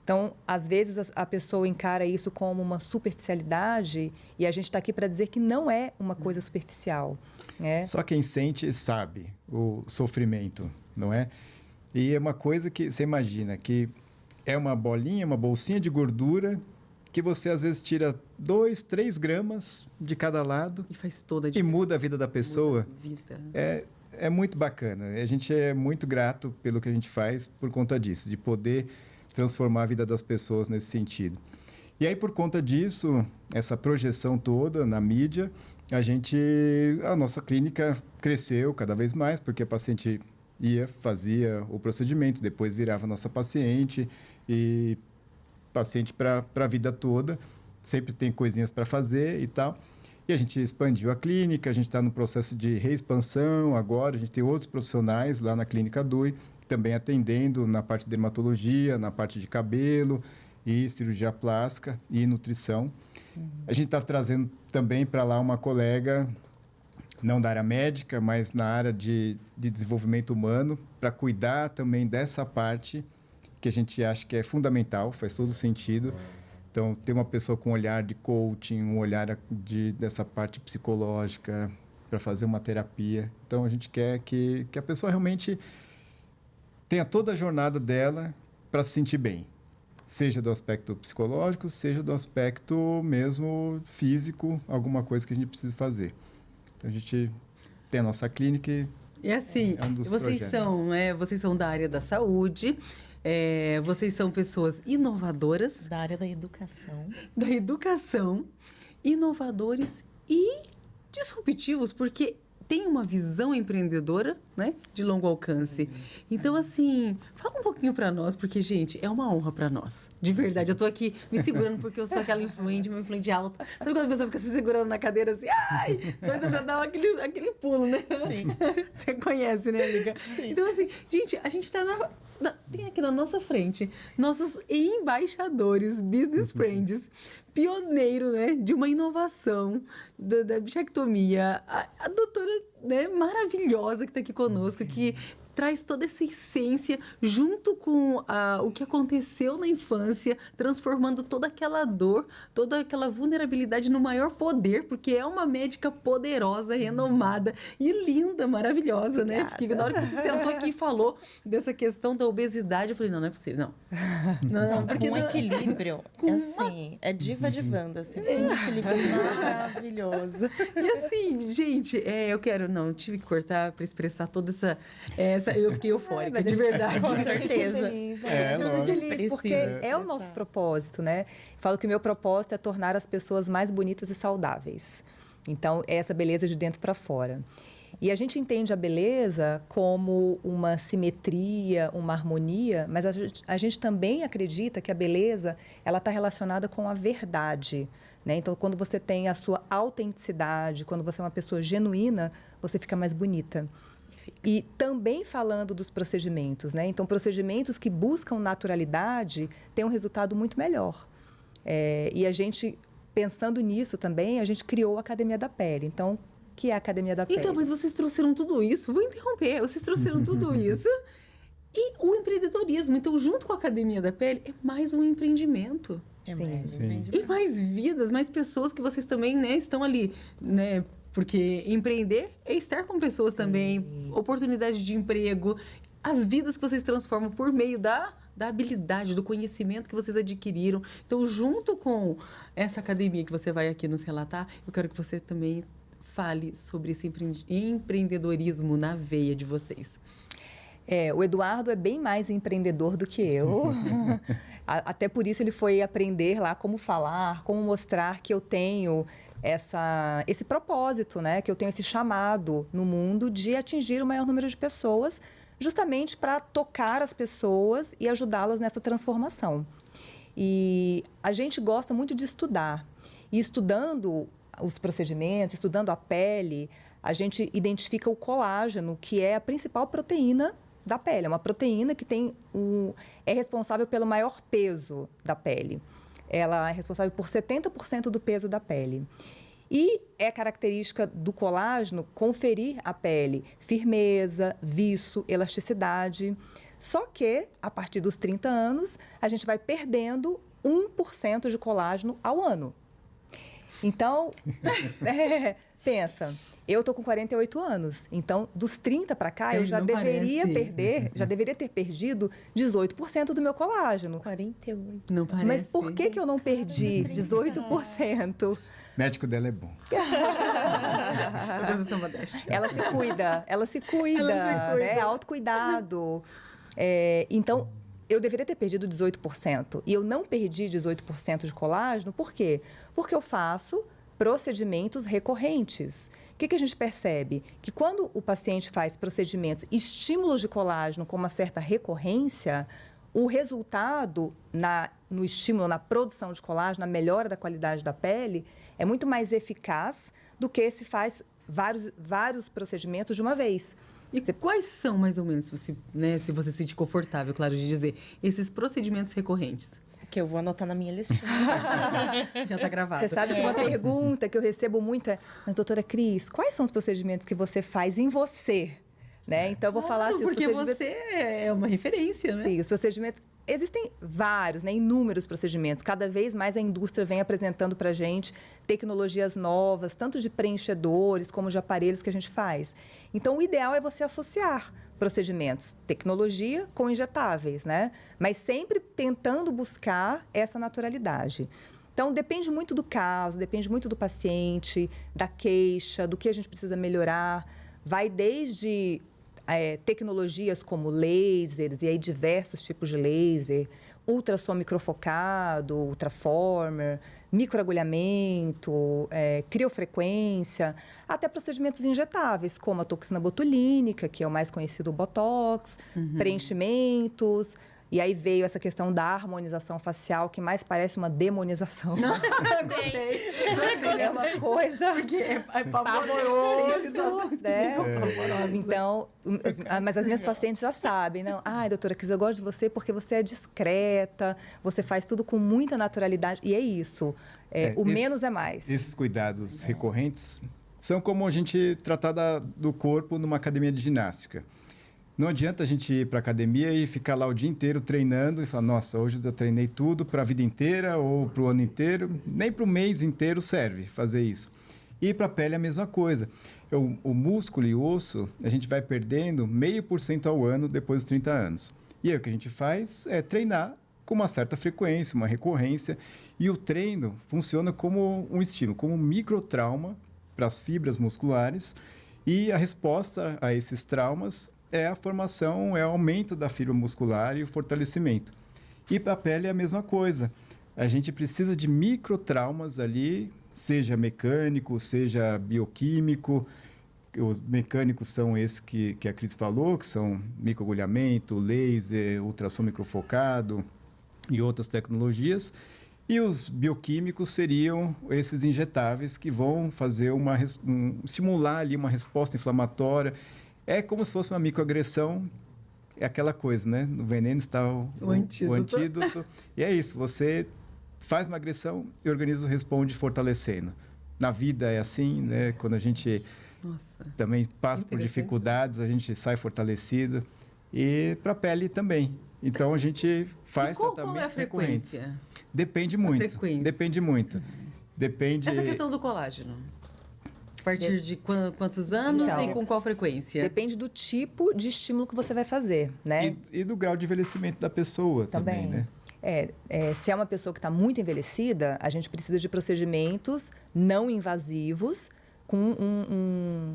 Então, às vezes, a pessoa encara isso como uma superficialidade e a gente está aqui para dizer que não é uma coisa superficial. Né? Só quem sente sabe o sofrimento, não é? E é uma coisa que você imagina, que é uma bolinha, uma bolsinha de gordura que você, às vezes, tira 2, 3 gramas de cada lado E faz toda a e diferença. muda a vida da pessoa. Vida. É muito bacana. A gente é muito grato pelo que a gente faz por conta disso, de poder transformar a vida das pessoas nesse sentido. E aí, por conta disso, essa projeção toda na mídia, a nossa clínica cresceu cada vez mais, porque a paciente fazia o procedimento, depois virava nossa paciente e paciente para a vida toda, sempre tem coisinhas para fazer e tal. E a gente expandiu a clínica, a gente está no processo de reexpansão agora, a gente tem outros profissionais lá na Clínica Dui, também atendendo na parte de dermatologia, na parte de cabelo e cirurgia plástica e nutrição. A gente está trazendo também para lá uma colega, não da área médica, mas na área de desenvolvimento humano, para cuidar também dessa parte que a gente acha que é fundamental, faz todo sentido. Então, ter uma pessoa com um olhar de coaching, um olhar dessa parte psicológica para fazer uma terapia. Então, a gente quer que a pessoa realmente tenha toda a jornada dela para se sentir bem. Seja do aspecto psicológico, seja do aspecto mesmo físico, alguma coisa que a gente precisa fazer. Então, a gente tem a nossa clínica E assim, é um dos vocês projetos. vocês são da área da saúde, vocês são pessoas inovadoras, Da área da educação. da educação, inovadores e disruptivos, porque tem uma visão empreendedora, né, de longo alcance. Então, assim, fala um pouquinho para nós, porque, gente, é uma honra para nós. De verdade, eu tô aqui me segurando porque eu sou aquela influente, uma influente alta. Sabe quando a pessoa fica se segurando na cadeira assim, ai, doida pra dar aquele pulo, né? Sim. Você conhece, né, amiga? Sim. Então, assim, gente, a gente tá tem aqui na nossa frente nossos embaixadores, business friends, pioneiro, né, de uma inovação da bichectomia. A doutora, né, maravilhosa que está aqui conosco, que traz toda essa essência junto com o que aconteceu na infância, transformando toda aquela dor, toda aquela vulnerabilidade no maior poder, porque é uma médica poderosa, renomada e linda, maravilhosa, né? Porque na hora que você sentou aqui e falou dessa questão da obesidade, eu falei, não é possível, não. Porque Com equilíbrio, assim, é diva de Wanda, assim, com um equilíbrio maravilhoso. E assim, gente, tive que cortar para expressar toda essa eu fiquei eufórica, de verdade. Com certeza. Feliz, né? Eu fico feliz, porque é o nosso propósito, né? Falo que o meu propósito é tornar as pessoas mais bonitas e saudáveis. Então, é essa beleza de dentro para fora. E a gente entende a beleza como uma simetria, uma harmonia, mas a gente também acredita que a beleza ela está relacionada com a verdade. Né? Então, quando você tem a sua autenticidade, quando você é uma pessoa genuína, você fica mais bonita. E também falando dos procedimentos, né? Então, procedimentos que buscam naturalidade têm um resultado muito melhor. E a gente, pensando nisso também, a gente criou a Academia da Pele. Então, o que é a Academia da Pele? Então, mas vocês trouxeram tudo isso, vou interromper, vocês trouxeram tudo isso e o empreendedorismo. Então, junto com a Academia da Pele, é mais um empreendimento. É Sim. mais Sim. E mais vidas, mais pessoas que vocês também, né, estão ali, né, Porque empreender é estar com pessoas também, oportunidade de emprego, as vidas que vocês transformam por meio da habilidade, do conhecimento que vocês adquiriram. Então, junto com essa academia que você vai aqui nos relatar, eu quero que você também fale sobre esse empreendedorismo na veia de vocês. O Eduardo é bem mais empreendedor do que eu. Até por isso ele foi aprender lá como falar, como mostrar que eu tenho esse propósito, né? Que eu tenho esse chamado no mundo de atingir o maior número de pessoas, justamente para tocar as pessoas e ajudá-las nessa transformação. E a gente gosta muito de estudar. E estudando os procedimentos, estudando a pele, a gente identifica o colágeno, que é a principal proteína da pele. É uma proteína que é responsável pelo maior peso da pele. Ela é responsável por 70% do peso da pele. E é característica do colágeno conferir à pele firmeza, viço, elasticidade. Só que, a partir dos 30 anos, a gente vai perdendo 1% de colágeno ao ano. Então, pensa, eu estou com 48 anos, então dos 30 para cá eu já deveria ter perdido 18% do meu colágeno. 48. Não parece. Mas por que eu não perdi 18%? O médico dela é bom. Ela se cuida, né? Autocuidado. Então, eu deveria ter perdido 18%. E eu não perdi 18% de colágeno, por quê? Porque eu faço procedimentos recorrentes. O que a gente percebe? Que quando o paciente faz procedimentos, estímulos de colágeno com uma certa recorrência, o resultado no estímulo, na produção de colágeno, na melhora da qualidade da pele, é muito mais eficaz do que se faz vários procedimentos de uma vez. E quais são, mais ou menos, se você se sente confortável, claro, de dizer, esses procedimentos recorrentes? Que eu vou anotar na minha listinha. Já está gravado. Você sabe que uma pergunta que eu recebo muito é, mas doutora Cris, quais são os procedimentos que você faz em você? Né? Então, eu vou falar assim, porque você é uma referência, né? Sim, os procedimentos... Existem vários, né, inúmeros procedimentos. Cada vez mais a indústria vem apresentando para a gente tecnologias novas, tanto de preenchedores como de aparelhos que a gente faz. Então, o ideal é você associar procedimentos, tecnologia com injetáveis, né? Mas sempre tentando buscar essa naturalidade. Então, depende muito do caso, depende muito do paciente, da queixa, do que a gente precisa melhorar. Vai desde... tecnologias como lasers, e aí diversos tipos de laser, ultrassom microfocado, ultraformer, microagulhamento, criofrequência, até procedimentos injetáveis, como a toxina botulínica, que é o mais conhecido, o Botox, preenchimentos. E aí veio essa questão da harmonização facial, que mais parece uma demonização. Gostei. É uma coisa... Porque é pavoroso, né? Então, mas as minhas pacientes já sabem, não? Ai, doutora Cris, eu gosto de você porque você é discreta, você faz tudo com muita naturalidade. E é isso. Menos é mais. Esses cuidados recorrentes são como a gente tratar do corpo numa academia de ginástica. Não adianta a gente ir para a academia e ficar lá o dia inteiro treinando e falar, nossa, hoje eu treinei tudo para a vida inteira ou para o ano inteiro. Nem para o mês inteiro serve fazer isso. E para a pele é a mesma coisa. O músculo e o osso, a gente vai perdendo 0,5% ao ano depois dos 30 anos. E aí o que a gente faz é treinar com uma certa frequência, uma recorrência. E o treino funciona como um estímulo, como um microtrauma para as fibras musculares. E a resposta a esses traumas é a formação, é o aumento da fibra muscular e o fortalecimento. E para a pele é a mesma coisa. A gente precisa de microtraumas ali, seja mecânico, seja bioquímico. Os mecânicos são esses que a Cris falou, que são microagulhamento, laser, ultrassom microfocado e outras tecnologias. E os bioquímicos seriam esses injetáveis que vão fazer simular ali uma resposta inflamatória. É como se fosse uma microagressão, é aquela coisa, né? No veneno está o antídoto. E é isso, você faz uma agressão e o organismo responde fortalecendo. Na vida é assim, né? Quando a gente também passa por dificuldades, a gente sai fortalecido. E para a pele também. Então, a gente faz tratamentos qual é a frequência? Depende muito. Depende muito. Essa questão do colágeno. partir de quantos anos Então, e com qual frequência? Depende do tipo de estímulo que você vai fazer, né? E do grau de envelhecimento da pessoa também, né? Se é uma pessoa que está muito envelhecida, a gente precisa de procedimentos não invasivos com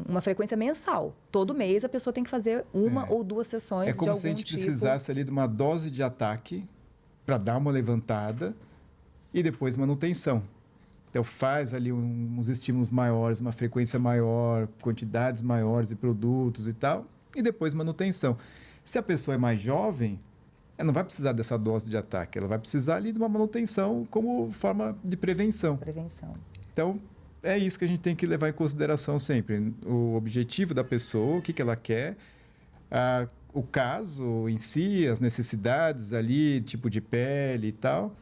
uma frequência mensal. Todo mês a pessoa tem que fazer uma ou 2 sessões de algum tipo. É como se a gente precisasse ali de uma dose de ataque para dar uma levantada e depois manutenção. Então faz ali uns estímulos maiores, uma frequência maior, quantidades maiores de produtos e tal, e depois manutenção. Se a pessoa é mais jovem, ela não vai precisar dessa dose de ataque, ela vai precisar ali de uma manutenção como forma de prevenção. Então, é isso que a gente tem que levar em consideração sempre. O objetivo da pessoa, o que ela quer, o caso em si, as necessidades ali, tipo de pele e tal,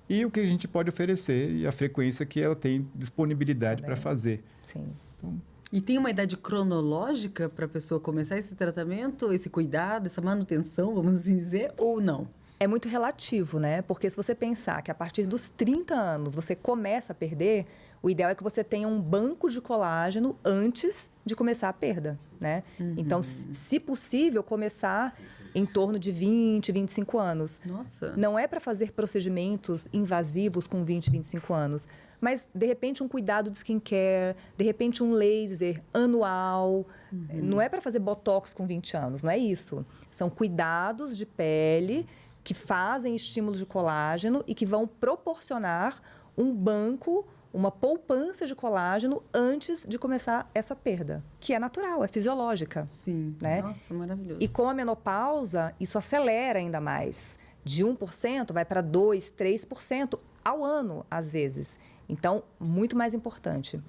e o que a gente pode oferecer e a frequência que ela tem disponibilidade para fazer. Sim. Então, e tem uma idade cronológica para a pessoa começar esse tratamento, esse cuidado, essa manutenção, vamos assim dizer, ou não? É muito relativo, né? Porque se você pensar que a partir dos 30 anos você começa a perder, o ideal é que você tenha um banco de colágeno antes de começar a perda, né? Então, se possível, começar em torno de 20, 25 anos. Nossa! Não é para fazer procedimentos invasivos com 20, 25 anos, mas, de repente, um cuidado de skincare, de repente, um laser anual. Não é para fazer botox com 20 anos, não é isso. São cuidados de pele que fazem estímulos de colágeno e que vão proporcionar um banco, uma poupança de colágeno antes de começar essa perda, que é natural, é fisiológica. Sim. Né? Nossa, maravilhoso. E com a menopausa, isso acelera ainda mais. De 1% vai para 2%, 3% ao ano, às vezes. Então, muito mais importante.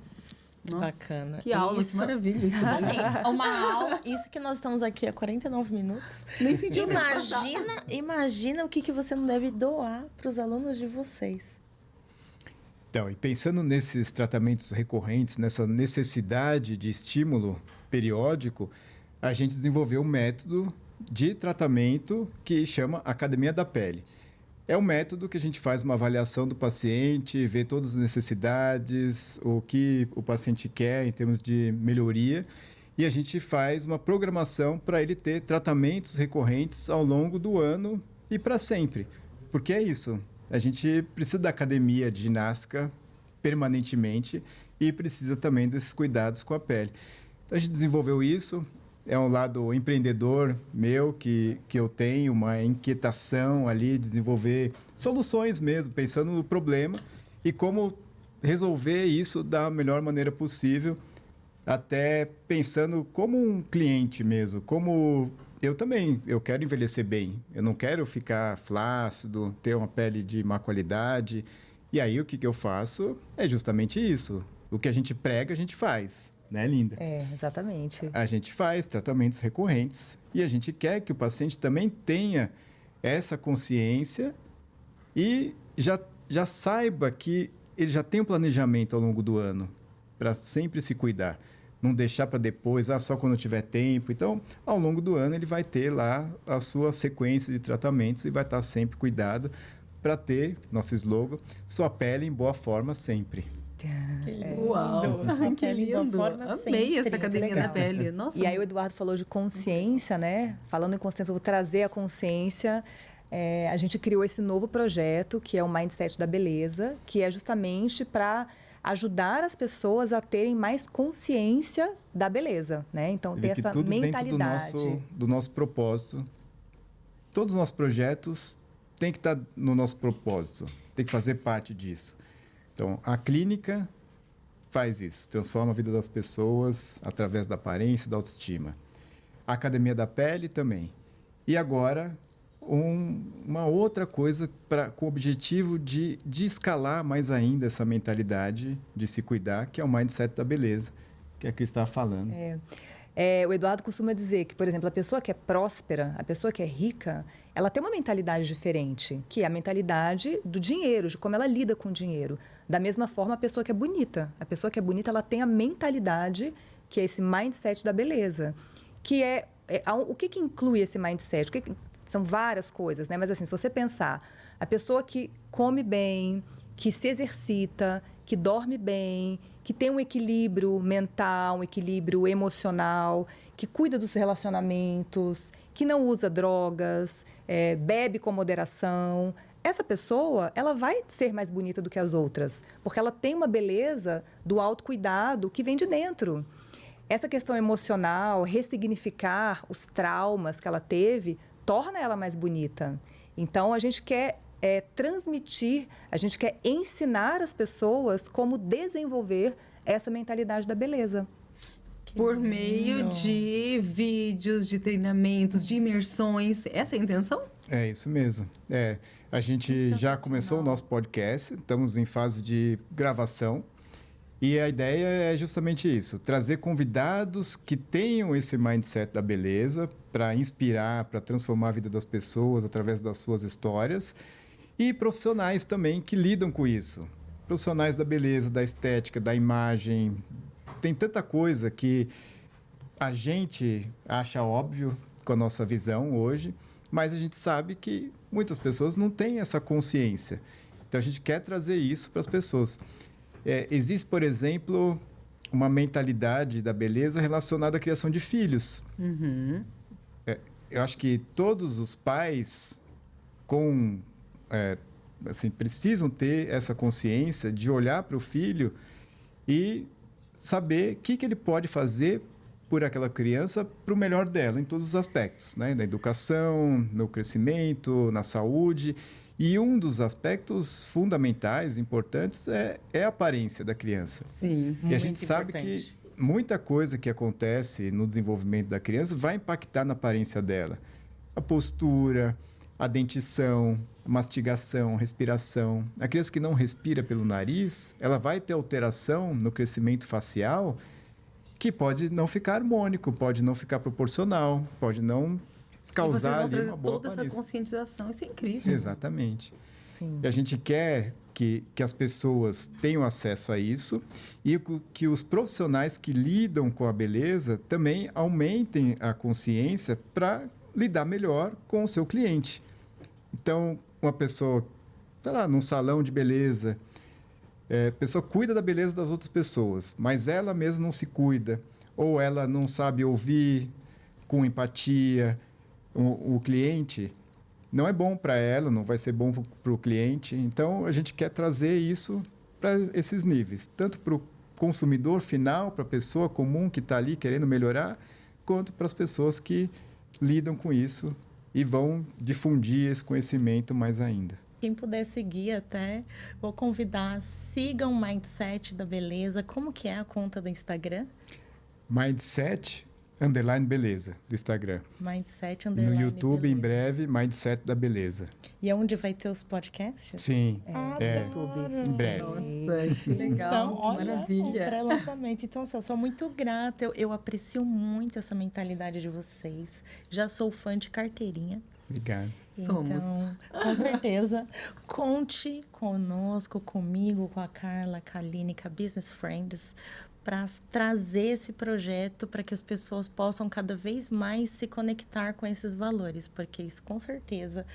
Nossa, bacana. Que aula, isso, que maravilha. Isso assim, uma aula, isso que nós estamos aqui há 49 minutos. Nem senti o tempo Imagina o que você não deve doar para os alunos de vocês. Então, e pensando nesses tratamentos recorrentes, nessa necessidade de estímulo periódico, a gente desenvolveu um método de tratamento que chama Academia da Pele. É um método que a gente faz uma avaliação do paciente, vê todas as necessidades, o que o paciente quer em termos de melhoria, e a gente faz uma programação para ele ter tratamentos recorrentes ao longo do ano e para sempre. Porque é isso, a gente precisa da academia de ginástica permanentemente e precisa também desses cuidados com a pele. Então, a gente desenvolveu isso. É um lado empreendedor meu, que eu tenho uma inquietação ali, desenvolver soluções mesmo, pensando no problema e como resolver isso da melhor maneira possível, até pensando como um cliente mesmo, como eu também, eu quero envelhecer bem, eu não quero ficar flácido, ter uma pele de má qualidade. E aí o que eu faço é justamente isso, o que a gente prega, a gente faz. Né, Linda? É, exatamente. A gente faz tratamentos recorrentes e a gente quer que o paciente também tenha essa consciência e já saiba que ele já tem um planejamento ao longo do ano para sempre se cuidar. Não deixar para depois, só quando tiver tempo. Então, ao longo do ano, ele vai ter lá a sua sequência de tratamentos e vai estar sempre cuidado para ter, nosso slogan, sua pele em boa forma sempre. Que lindo. Uau, que lindo. Amei essa academia da pele. Nossa. E aí o Eduardo falou de consciência, né? Falando em consciência, eu vou trazer a consciência. A gente criou esse novo projeto, que é o Mindset da Beleza, que é justamente para ajudar as pessoas a terem mais consciência da beleza, né? Então, ter essa mentalidade. Dentro do nosso propósito. Todos os nossos projetos têm que estar no nosso propósito, tem que fazer parte disso. Então, a clínica faz isso, transforma a vida das pessoas através da aparência e da autoestima. A Academia da Pele também. E agora, uma outra coisa com o objetivo de escalar mais ainda essa mentalidade de se cuidar, que é o Mindset da Beleza, que a Cris estava falando. O Eduardo costuma dizer que, por exemplo, a pessoa que é próspera, a pessoa que é rica, ela tem uma mentalidade diferente, que é a mentalidade do dinheiro, de como ela lida com o dinheiro. Da mesma forma, a pessoa que é bonita. A pessoa que é bonita, ela tem a mentalidade, que é esse mindset da beleza. Que o que inclui esse mindset? São várias coisas, né? Mas assim, se você pensar, a pessoa que come bem, que se exercita, que dorme bem, que tem um equilíbrio mental, um equilíbrio emocional, que cuida dos relacionamentos, que não usa drogas, bebe com moderação. Essa pessoa, ela vai ser mais bonita do que as outras, porque ela tem uma beleza do autocuidado que vem de dentro. Essa questão emocional, ressignificar os traumas que ela teve, torna ela mais bonita. Então, a gente quer transmitir, a gente quer ensinar as pessoas como desenvolver essa mentalidade da beleza. Por meio de vídeos, de treinamentos, de imersões. Essa é a intenção? É isso mesmo. A gente já começou o nosso podcast, estamos em fase de gravação. E a ideia é justamente isso, trazer convidados que tenham esse mindset da beleza para inspirar, para transformar a vida das pessoas através das suas histórias. E profissionais também que lidam com isso. Profissionais da beleza, da estética, da imagem. Tem tanta coisa que a gente acha óbvio com a nossa visão hoje, mas a gente sabe que muitas pessoas não têm essa consciência. Então, a gente quer trazer isso para as pessoas. Existe, por exemplo, uma mentalidade da beleza relacionada à criação de filhos. Uhum. Eu acho que todos os pais precisam ter essa consciência de olhar para o filho e saber o que ele pode fazer por aquela criança para o melhor dela, em todos os aspectos, né? Na educação, no crescimento, na saúde. E um dos aspectos fundamentais, importantes, é a aparência da criança. Sim, e a gente sabe que muita coisa que acontece no desenvolvimento da criança vai impactar na aparência dela. A postura, a dentição, a mastigação, a respiração. A criança que não respira pelo nariz, ela vai ter alteração no crescimento facial que pode não ficar harmônico, pode não ficar proporcional, pode não causar ali uma boa toda aparência. Essa conscientização, isso é incrível. Exatamente. Sim. E a gente quer que as pessoas tenham acesso a isso e que os profissionais que lidam com a beleza também aumentem a consciência para lidar melhor com o seu cliente. Então, uma pessoa, está lá num salão de beleza, a pessoa cuida da beleza das outras pessoas, mas ela mesma não se cuida, ou ela não sabe ouvir com empatia o cliente, não é bom para ela, não vai ser bom para o cliente. Então, a gente quer trazer isso para esses níveis, tanto para o consumidor final, para a pessoa comum que está ali querendo melhorar, quanto para as pessoas que lidam com isso e vão difundir esse conhecimento mais ainda. Quem puder seguir até, vou convidar, sigam o Mindset da Beleza. Como que é a conta do Instagram? Mindset_beleza do Instagram. Mindset No YouTube, beleza. em breve, Mindset da Beleza. E é onde vai ter os podcasts? Sim, YouTube. em breve. Nossa, que legal, Então, que olha, maravilha. pré-lançamento. Então, assim, eu sou muito grata. Eu aprecio muito essa mentalidade de vocês. Já sou fã de carteirinha. Obrigado. Somos. Então, com certeza, conte conosco, comigo, com a Carla, com a Aline, com a Business Friends, para trazer esse projeto para que as pessoas possam cada vez mais se conectar com esses valores, porque isso, com certeza,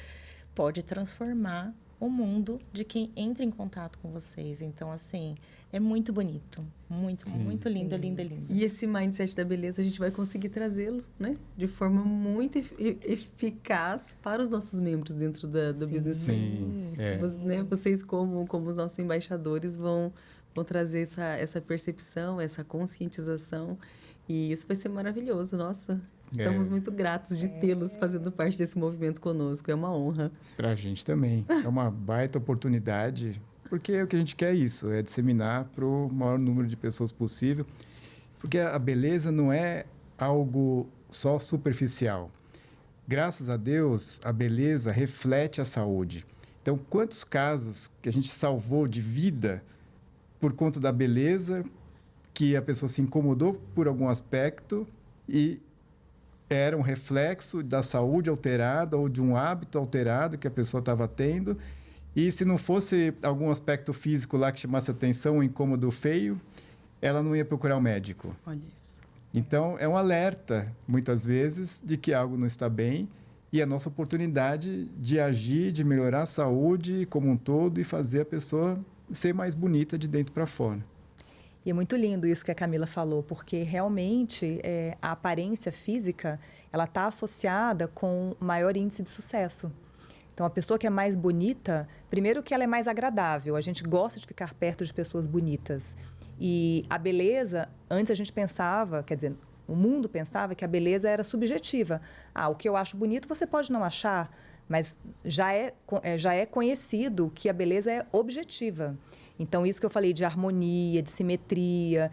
pode transformar o mundo de quem entra em contato com vocês. Então, assim, é muito bonito. Muito, muito lindo, lindo, lindo. E esse mindset da beleza, a gente vai conseguir trazê-lo, né? De forma muito eficaz para os nossos membros dentro do Business Sim, Friends. Né? Vocês, como os nossos embaixadores, vão trazer essa percepção, essa conscientização. E isso vai ser maravilhoso. Nossa, estamos muito gratos de tê-los fazendo parte desse movimento conosco. É uma honra. Para a gente também. É uma baita oportunidade, porque o que a gente quer é isso, é disseminar para o maior número de pessoas possível. Porque a beleza não é algo só superficial. Graças a Deus, a beleza reflete a saúde. Então, quantos casos que a gente salvou de vida por conta da beleza, que a pessoa se incomodou por algum aspecto e era um reflexo da saúde alterada ou de um hábito alterado que a pessoa estava tendo. E se não fosse algum aspecto físico lá que chamasse atenção, um incômodo feio, ela não ia procurar o médico. Olha isso. Então, é um alerta, muitas vezes, de que algo não está bem e a nossa oportunidade de agir, de melhorar a saúde como um todo e fazer a pessoa ser mais bonita de dentro para fora. E é muito lindo isso que a Camila falou, porque realmente a aparência física, ela está associada com maior índice de sucesso. Então, a pessoa que é mais bonita, primeiro que ela é mais agradável, a gente gosta de ficar perto de pessoas bonitas. E a beleza, antes a gente pensava, quer dizer, o mundo pensava que a beleza era subjetiva. O que eu acho bonito você pode não achar, mas já é conhecido que a beleza é objetiva. Então, isso que eu falei de harmonia, de simetria,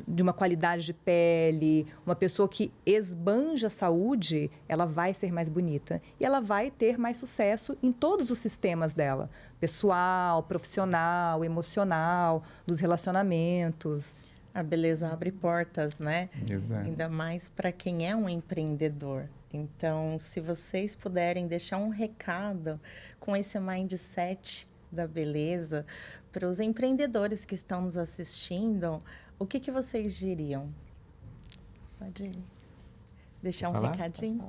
de uma qualidade de pele, uma pessoa que esbanja saúde, ela vai ser mais bonita. E ela vai ter mais sucesso em todos os sistemas dela. Pessoal, profissional, emocional, dos relacionamentos. A beleza abre portas, né? Exato. Ainda mais para quem é um empreendedor. Então, se vocês puderem deixar um recado com esse mindset da beleza para os empreendedores que estão nos assistindo, o que vocês diriam? Pode deixar um recadinho?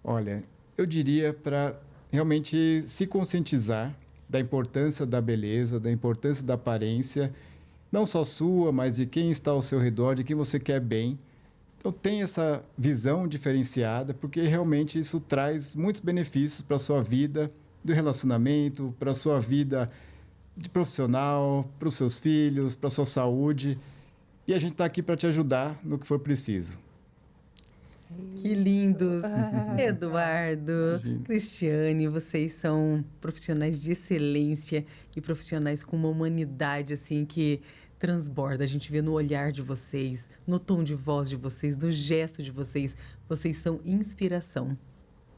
Olha, eu diria para realmente se conscientizar da importância da beleza, da importância da aparência, não só sua, mas de quem está ao seu redor, de quem você quer bem. Então, tem essa visão diferenciada, porque realmente isso traz muitos benefícios para a sua vida, do relacionamento, para a sua vida de profissional, para os seus filhos, para a sua saúde. E a gente está aqui para te ajudar no que for preciso. Que lindos! Eduardo, Imagina. Cristiane, vocês são profissionais de excelência e profissionais com uma humanidade assim que transborda. A gente vê no olhar de vocês, no tom de voz de vocês, no gesto de vocês. Vocês são inspiração.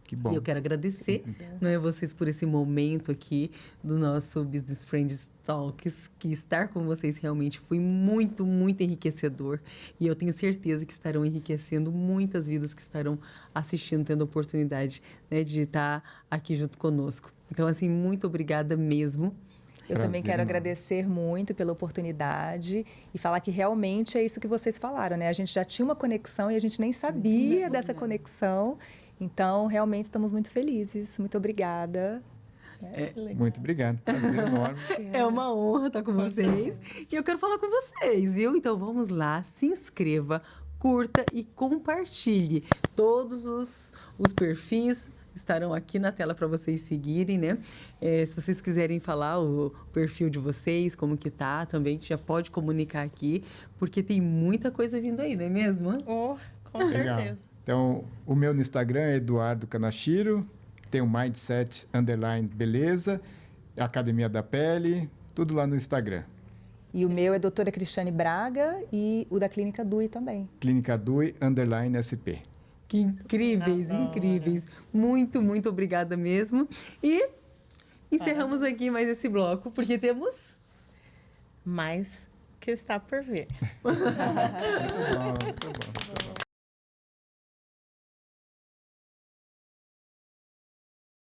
Que bom. E eu quero agradecer, não é, vocês por esse momento aqui do nosso Business Friends Talks, que estar com vocês realmente foi muito, muito enriquecedor. E eu tenho certeza que estarão enriquecendo muitas vidas que estarão assistindo, tendo a oportunidade, né, de estar aqui junto conosco. Então, assim, muito obrigada mesmo. Eu também Prazer quero enorme. agradecer muito pela oportunidade e falar que realmente é isso que vocês falaram, né? A gente já tinha uma conexão e a gente nem sabia dessa conexão. Então, realmente estamos muito felizes. Muito obrigada. Muito obrigado. Prazer enorme. É uma honra estar com vocês. E eu quero falar com vocês, viu? Então vamos lá, se inscreva, curta e compartilhe. Todos os perfis estarão aqui na tela para vocês seguirem, né? Se vocês quiserem falar o perfil de vocês, como que tá, também já pode comunicar aqui, porque tem muita coisa vindo aí, não é mesmo? Oh, com Legal. certeza. Então, o meu no Instagram é Eduardo Kanashiro, tem o Mindset _ Beleza, Academia da Pele, tudo lá no Instagram. E o meu é doutora Cristiane Braga e o da Clínica Dui também. Clínica Dui _ SP. Que incríveis, Adoro. incríveis. Muito, muito obrigada mesmo. E encerramos aqui mais esse bloco, porque temos... Mas que está por vir. Muito bom, muito bom.